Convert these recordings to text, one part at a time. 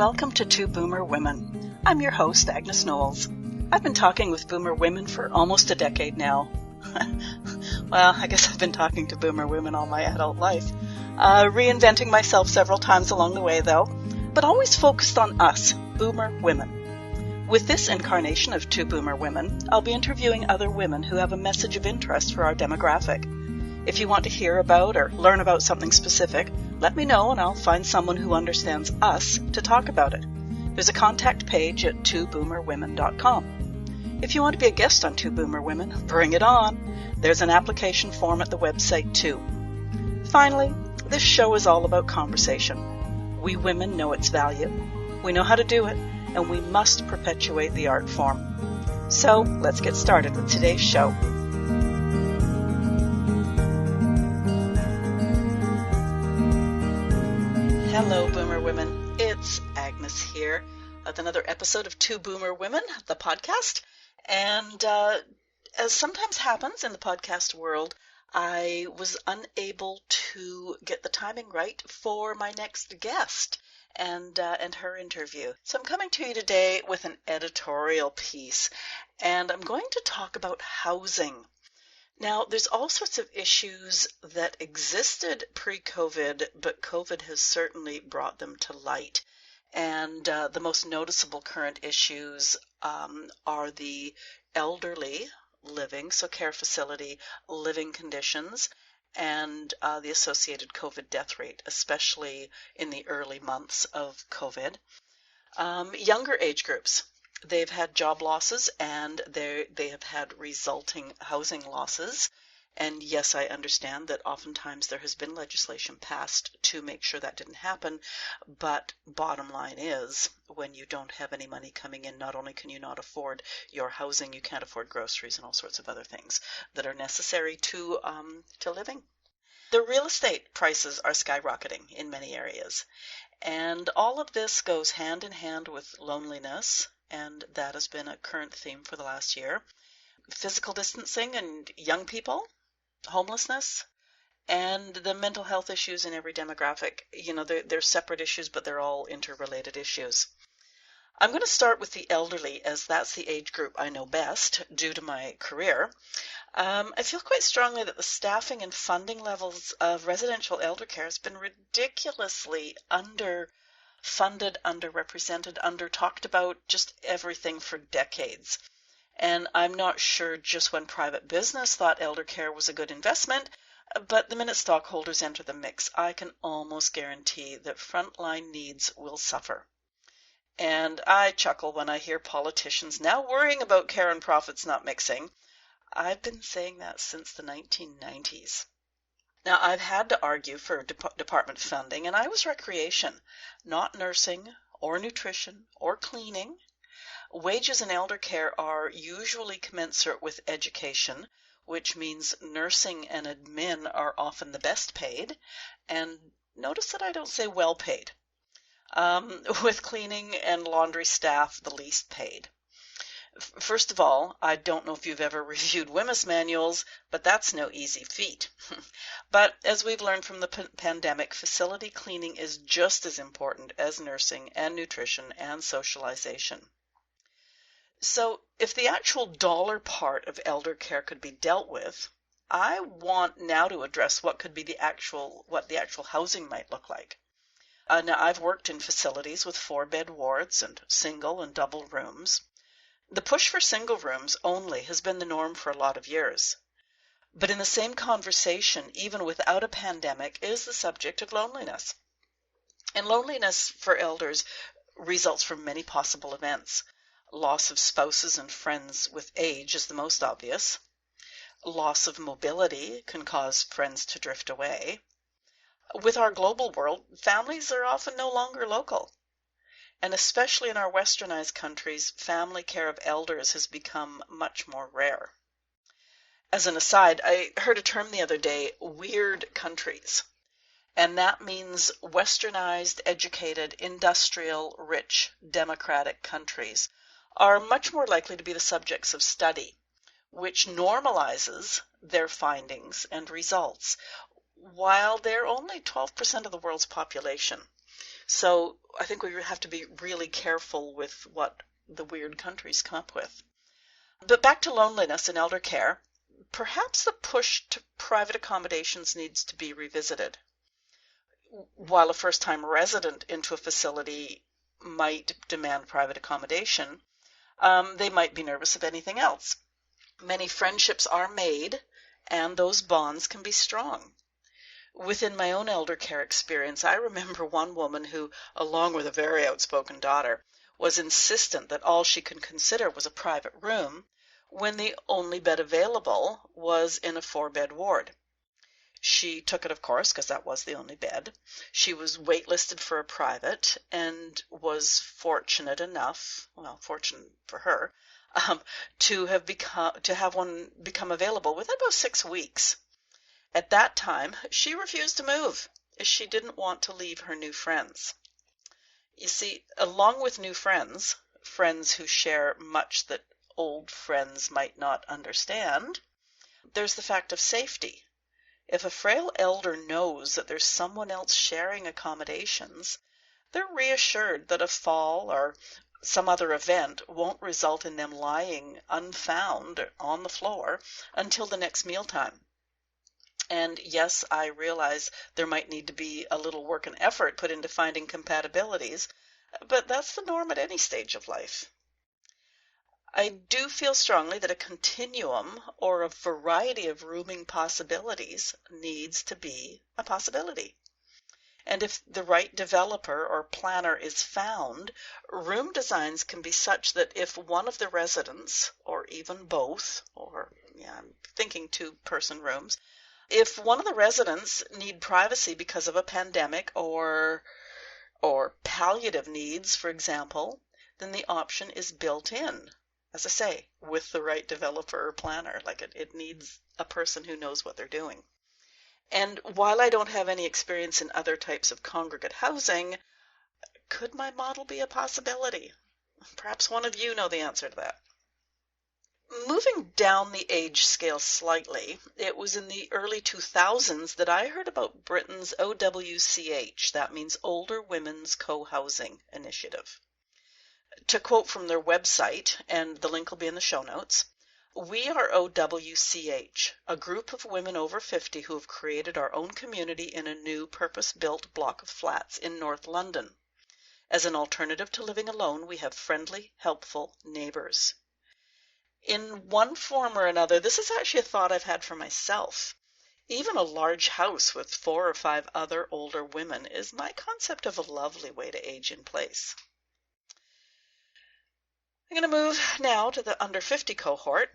welcome to Two Boomer Women. I'm your host, Agnes Knowles. I've been talking with Boomer women for almost a decade now. Well, I guess I've been talking to Boomer women all my adult life. Reinventing myself several times along the way, though, but always focused on us, Boomer women. With this incarnation of Two Boomer Women, I'll be interviewing other women who have a message of interest for our demographic. If you want to hear about or learn about something specific, let me know and I'll find someone who understands us to talk about it. There's a contact page at twoboomerwomen.com. If you want to be a guest on Two Boomer Women, bring it on. There's an application form at the website too. Finally, this show is all about conversation. We women know its value. We know how to do it, and we must perpetuate the art form. So let's get started with today's show. Hello, Boomer Women. It's Agnes here with another episode of Two Boomer Women, the podcast. And as sometimes happens in the podcast world, I was unable to get the timing right for my next guest and her interview. So I'm coming to you today with an editorial piece, and I'm going to talk about housing. Now, there's all sorts of issues that existed pre-COVID, but COVID has certainly brought them to light. And the most noticeable current issues are the elderly living, so care facility living conditions, and the associated COVID death rate, especially in the early months of COVID. Younger age groups. They've had job losses and they have had resulting housing losses. And yes, I understand that oftentimes there has been legislation passed to make sure that didn't happen. But bottom line is, when you don't have any money coming in, not only can you not afford your housing, you can't afford groceries and all sorts of other things that are necessary to living. The real estate prices are skyrocketing in many areas. And all of this goes hand in hand with loneliness. And that has been a current theme for the last year. Physical distancing and young people, homelessness, and the mental health issues in every demographic. You know, they're separate issues, but they're all interrelated issues. I'm going to start with the elderly, as that's the age group I know best due to my career. I feel quite strongly that the staffing and funding levels of residential elder care has been ridiculously underfunded, underrepresented, under-talked about, just everything for decades. And I'm not sure just when private business thought elder care was a good investment, but the minute stockholders enter the mix, I can almost guarantee that frontline needs will suffer. And I chuckle when I hear politicians now worrying about care and profits not mixing. I've been saying that since the 1990s. Now, I've had to argue for department funding, and I was recreation, not nursing or nutrition or cleaning. Wages in elder care are usually commensurate with education, which means nursing and admin are often the best paid. And notice that I don't say well paid. With cleaning and laundry staff, the least paid. First of all, I don't know if you've ever reviewed WMIS manuals, but that's no easy feat. But as we've learned from the pandemic, facility cleaning is just as important as nursing and nutrition and socialization. So if the actual dollar part of elder care could be dealt with, I want now to address what the actual housing might look like. Now, I've worked in facilities with 4-bed wards and single and double rooms. The push for single rooms only has been the norm for a lot of years. But in the same conversation, even without a pandemic, is the subject of loneliness. And loneliness for elders results from many possible events. Loss of spouses and friends with age is the most obvious. Loss of mobility can cause friends to drift away. With our global world, families are often no longer local. And especially in our westernized countries, family care of elders has become much more rare. As an aside, I heard a term the other day, weird countries. And that means westernized, educated, industrial, rich, democratic countries are much more likely to be the subjects of study, which normalizes their findings and results, while they're only 12% of the world's population. So I think we have to be really careful with what the weird countries come up with. But back to loneliness in elder care, perhaps the push to private accommodations needs to be revisited. While a first-time resident into a facility might demand private accommodation, they might be nervous of anything else. Many friendships are made, and those bonds can be strong. Within my own elder care experience, I remember one woman who, along with a very outspoken daughter, was insistent that all she could consider was a private room when the only bed available was in a 4-bed ward. She took it, of course, because that was the only bed. She was waitlisted for a private and was fortunate enough, well, fortunate for her, to have one become available within about 6 weeks. At that time, she refused to move, as she didn't want to leave her new friends. You see, along with new friends, friends who share much that old friends might not understand, there's the fact of safety. If a frail elder knows that there's someone else sharing accommodations, they're reassured that a fall or some other event won't result in them lying unfound on the floor until the next mealtime. And yes, I realize there might need to be a little work and effort put into finding compatibilities, but that's the norm at any stage of life. I do feel strongly that a continuum or a variety of rooming possibilities needs to be a possibility. And if the right developer or planner is found, room designs can be such that if one of the residents, or even both, or I'm thinking 2-person rooms, if one of the residents need privacy because of a pandemic or palliative needs, for example, then the option is built in. As I say, with the right developer or planner, like it needs a person who knows what they're doing. And while I don't have any experience in other types of congregate housing, could my model be a possibility? Perhaps one of you know the answer to that. Moving down the age scale slightly, it was in the early 2000s that I heard about Britain's OWCH, that means Older Women's Co-Housing Initiative. To quote from their website, and the link will be in the show notes, "We are OWCH, a group of women over 50 who have created our own community in a new purpose-built block of flats in North London. As an alternative to living alone, we have friendly, helpful neighbors." In one form or another, this is actually a thought I've had for myself. Even a large house with 4 or 5 other older women is my concept of a lovely way to age in place. I'm going to move now to the under 50 cohort,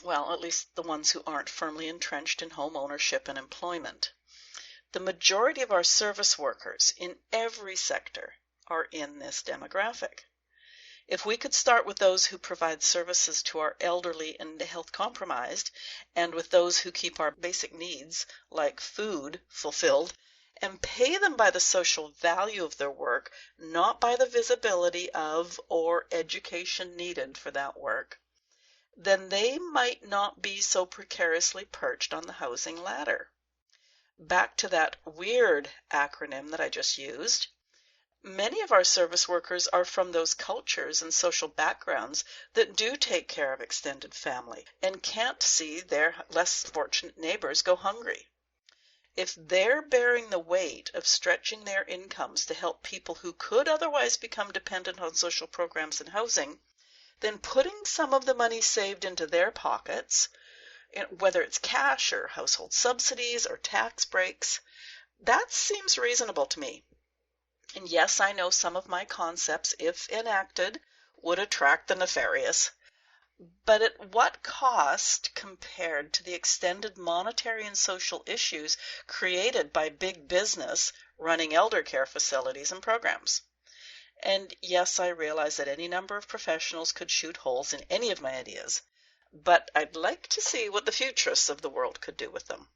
well, at least the ones who aren't firmly entrenched in home ownership and employment. The majority of our service workers in every sector are in this demographic. If we could start with those who provide services to our elderly and health compromised, and with those who keep our basic needs, like food, fulfilled, and pay them by the social value of their work, not by the visibility of or education needed for that work, then they might not be so precariously perched on the housing ladder. Back to that weird acronym that I just used. Many of our service workers are from those cultures and social backgrounds that do take care of extended family and can't see their less fortunate neighbors go hungry. If they're bearing the weight of stretching their incomes to help people who could otherwise become dependent on social programs and housing, then putting some of the money saved into their pockets, whether it's cash or household subsidies or tax breaks, that seems reasonable to me. And yes, I know some of my concepts, if enacted, would attract the nefarious. But at what cost compared to the extended monetary and social issues created by big business running elder care facilities and programs? And yes, I realize that any number of professionals could shoot holes in any of my ideas, but I'd like to see what the futurists of the world could do with them.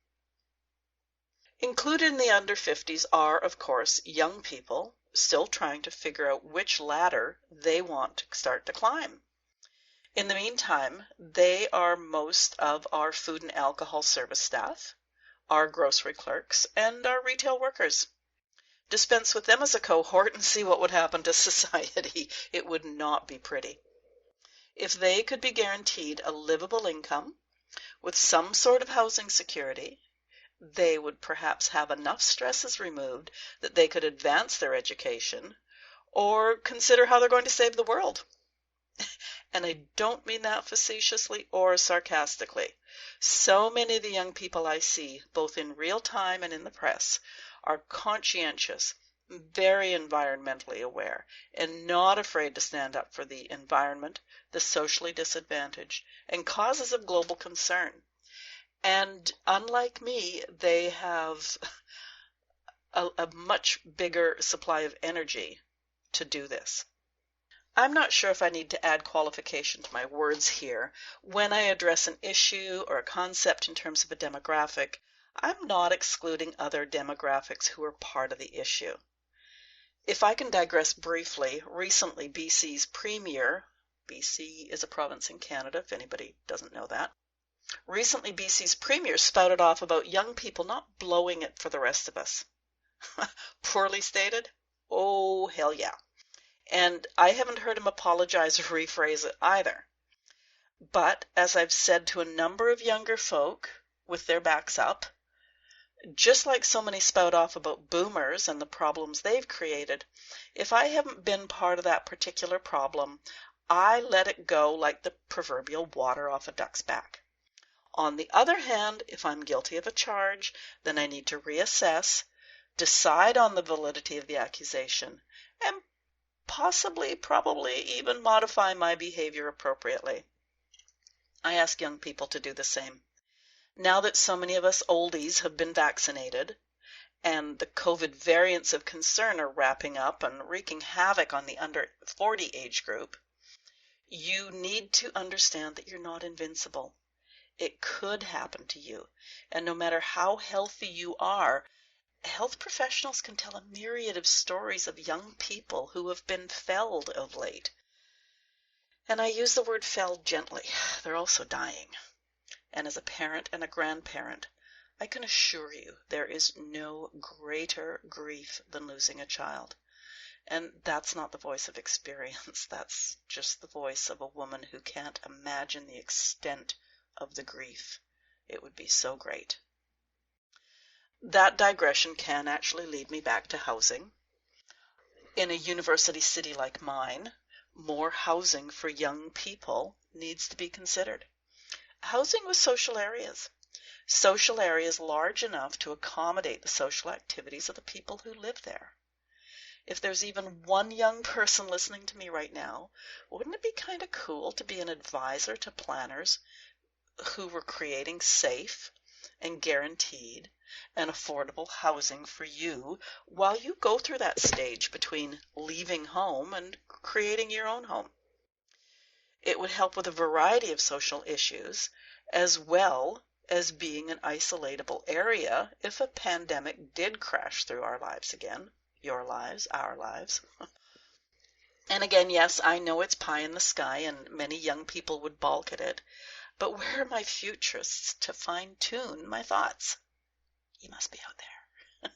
Included in the under 50s are, of course, young people still trying to figure out which ladder they want to start to climb. In the meantime, they are most of our food and alcohol service staff, our grocery clerks, and our retail workers. dispense with them as a cohort and see what would happen to society. It would not be pretty. If they could be guaranteed a livable income with some sort of housing security, they would perhaps have enough stresses removed that they could advance their education or consider how they're going to save the world. And I don't mean that facetiously or sarcastically. So many of the young people I see, both in real time and in the press, are conscientious, very environmentally aware, and not afraid to stand up for the environment, the socially disadvantaged, and causes of global concern. And unlike me, they have a much bigger supply of energy to do this. I'm not sure if I need to add qualification to my words here. When I address an issue or a concept in terms of a demographic, I'm not excluding other demographics who are part of the issue. If I can digress briefly, recently BC's Premier, BC is a province in Canada, if anybody doesn't know that, recently BC's Premier spouted off about young people not blowing it for the rest of us. Poorly stated? Oh, hell yeah. And I haven't heard him apologize or rephrase it either. But, as I've said to a number of younger folk with their backs up, just like so many spout off about boomers and the problems they've created, if I haven't been part of that particular problem, I let it go like the proverbial water off a duck's back. On the other hand, if I'm guilty of a charge, then I need to reassess, decide on the validity of the accusation, and possibly, probably even modify my behavior appropriately. I ask young people to do the same. Now that so many of us oldies have been vaccinated, and the COVID variants of concern are wrapping up and wreaking havoc on the under 40 age group, you need to understand that you're not invincible. It could happen to you, and no matter how healthy you are, health professionals can tell a myriad of stories of young people who have been felled of late. And I use the word felled gently. They're also dying. And as a parent and a grandparent, I can assure you there is no greater grief than losing a child. And that's not the voice of experience. That's just the voice of a woman who can't imagine the extent of the grief. It would be so great. That digression can actually lead me back to housing. In a university city like mine, more housing for young people needs to be considered. Housing with social areas large enough to accommodate the social activities of the people who live there. If there's even one young person listening to me right now, wouldn't it be kind of cool to be an advisor to planners who were creating safe and guaranteed and affordable housing for you while you go through that stage between leaving home and creating your own home? It would help with a variety of social issues, as well as being an isolatable area if a pandemic did crash through our lives again. Your lives, our lives. And again, yes, I know it's pie in the sky and many young people would balk at it, but where are my futurists to fine-tune my thoughts? You must be out there.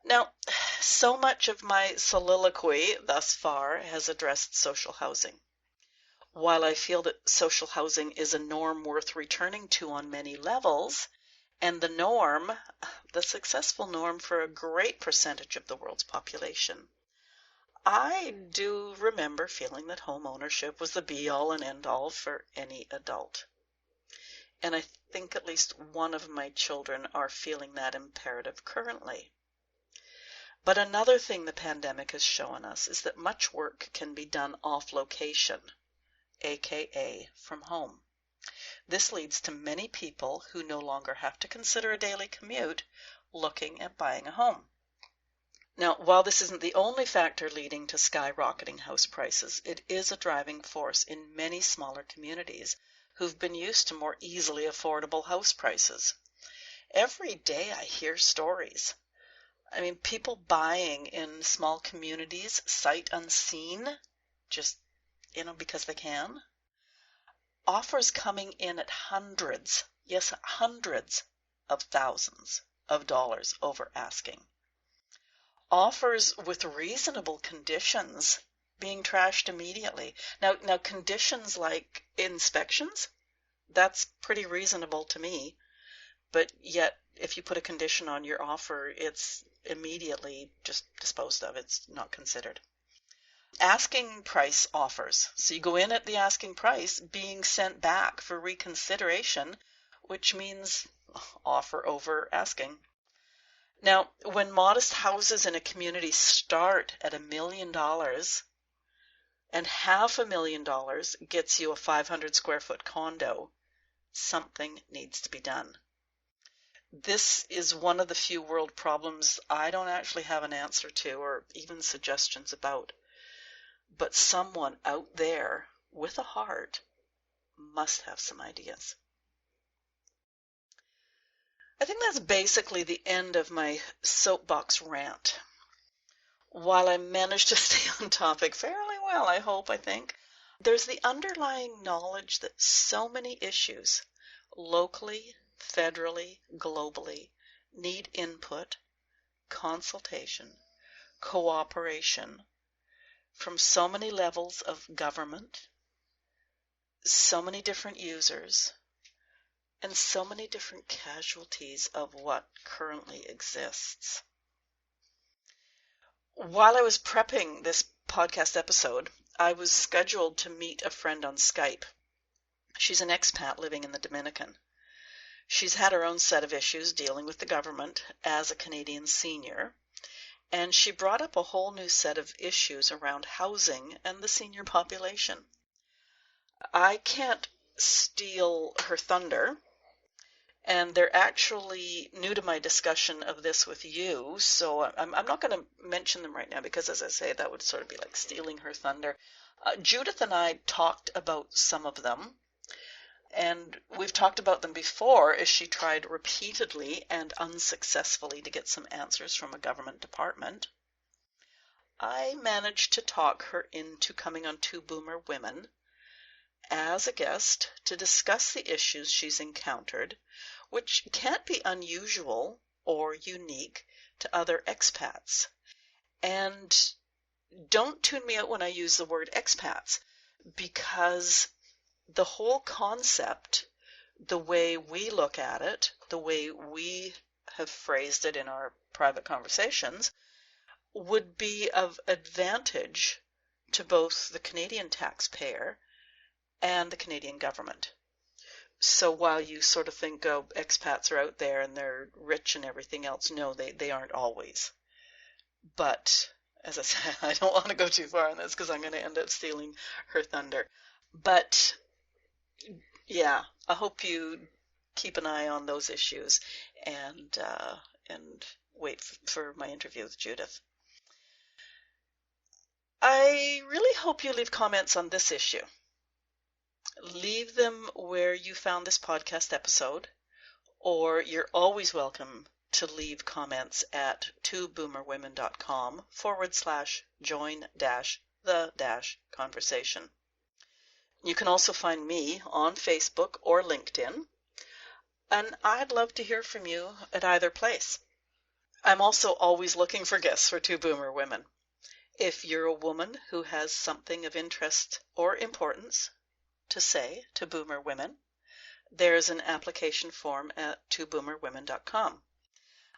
Now, so much of my soliloquy thus far has addressed social housing. While I feel that social housing is a norm worth returning to on many levels, and the norm, the successful norm for a great percentage of the world's population, I do remember feeling that home ownership was the be-all and end-all for any adult. And I think at least one of my children are feeling that imperative currently. But another thing the pandemic has shown us is that much work can be done off location, aka from home. This leads to many people who no longer have to consider a daily commute looking at buying a home. Now, while this isn't the only factor leading to skyrocketing house prices, it is a driving force in many smaller communities who've been used to more easily affordable house prices. Every day I hear stories. I mean, people buying in small communities, sight unseen, just, because they can. Offers coming in at hundreds, yes, hundreds of thousands of dollars over asking. offers with reasonable conditions being trashed immediately. Now conditions like inspections, that's pretty reasonable to me, but yet if you put a condition on your offer, it's immediately just disposed of. It's not considered. Asking price offers. So you go in at the asking price, being sent back for reconsideration, which means offer over asking. Now, when modest houses in a community start at $1 million and $500,000 gets you a 500 square foot condo, something needs to be done. This is one of the few world problems I don't actually have an answer to or even suggestions about. But someone out there with a heart must have some ideas. I think that's basically the end of my soapbox rant. While I managed to stay on topic fairly well, I think, there's the underlying knowledge that so many issues, locally, federally, globally, need input, consultation, cooperation from so many levels of government, so many different users, and so many different casualties of what currently exists. While I was prepping this podcast episode, I was scheduled to meet a friend on Skype. She's an expat living in the Dominican. She's had her own set of issues dealing with the government as a Canadian senior, and she brought up a whole new set of issues around housing and the senior population. I can't steal her thunder, and they're actually new to my discussion of this with you, so I'm not going to mention them right now because, as I say, that would sort of be like stealing her thunder. Judith and I talked about some of them, and we've talked about them before as she tried repeatedly and unsuccessfully to get some answers from a government department. I managed to talk her into coming on Two Boomer Women as a guest to discuss the issues she's encountered, which can't be unusual or unique to other expats. And don't tune me out when I use the word expats, because the whole concept, the way we look at it, the way we have phrased it in our private conversations, would be of advantage to both the Canadian taxpayer and the Canadian government. So while you sort of think, oh, expats are out there and they're rich and everything else, no, they aren't always. But, as I said, I don't want to go too far on this because I'm going to end up stealing her thunder. But, yeah, I hope you keep an eye on those issues and wait for my interview with Judith. I really hope you leave comments on this issue. Leave them where you found this podcast episode, or you're always welcome to leave comments at twoboomerwomen.com/join-the-conversation. You can also find me on Facebook or LinkedIn, and I'd love to hear from you at either place. I'm also always looking for guests for Two Boomer Women. If you're a woman who has something of interest or importance to say to Boomer Women, there's an application form at twoboomerwomen.com.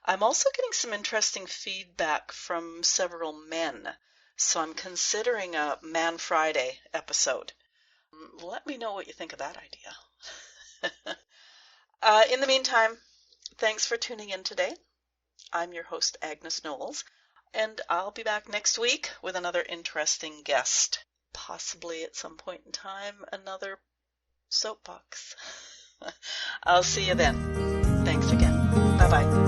I'm also getting some interesting feedback from several men, so I'm considering a Man Friday episode. Let me know what you think of that idea. In the meantime, thanks for tuning in today. I'm your host, Agnes Knowles, and I'll be back next week with another interesting guest. Possibly at some point in time, another soapbox. I'll see you then. Thanks again. Bye-bye.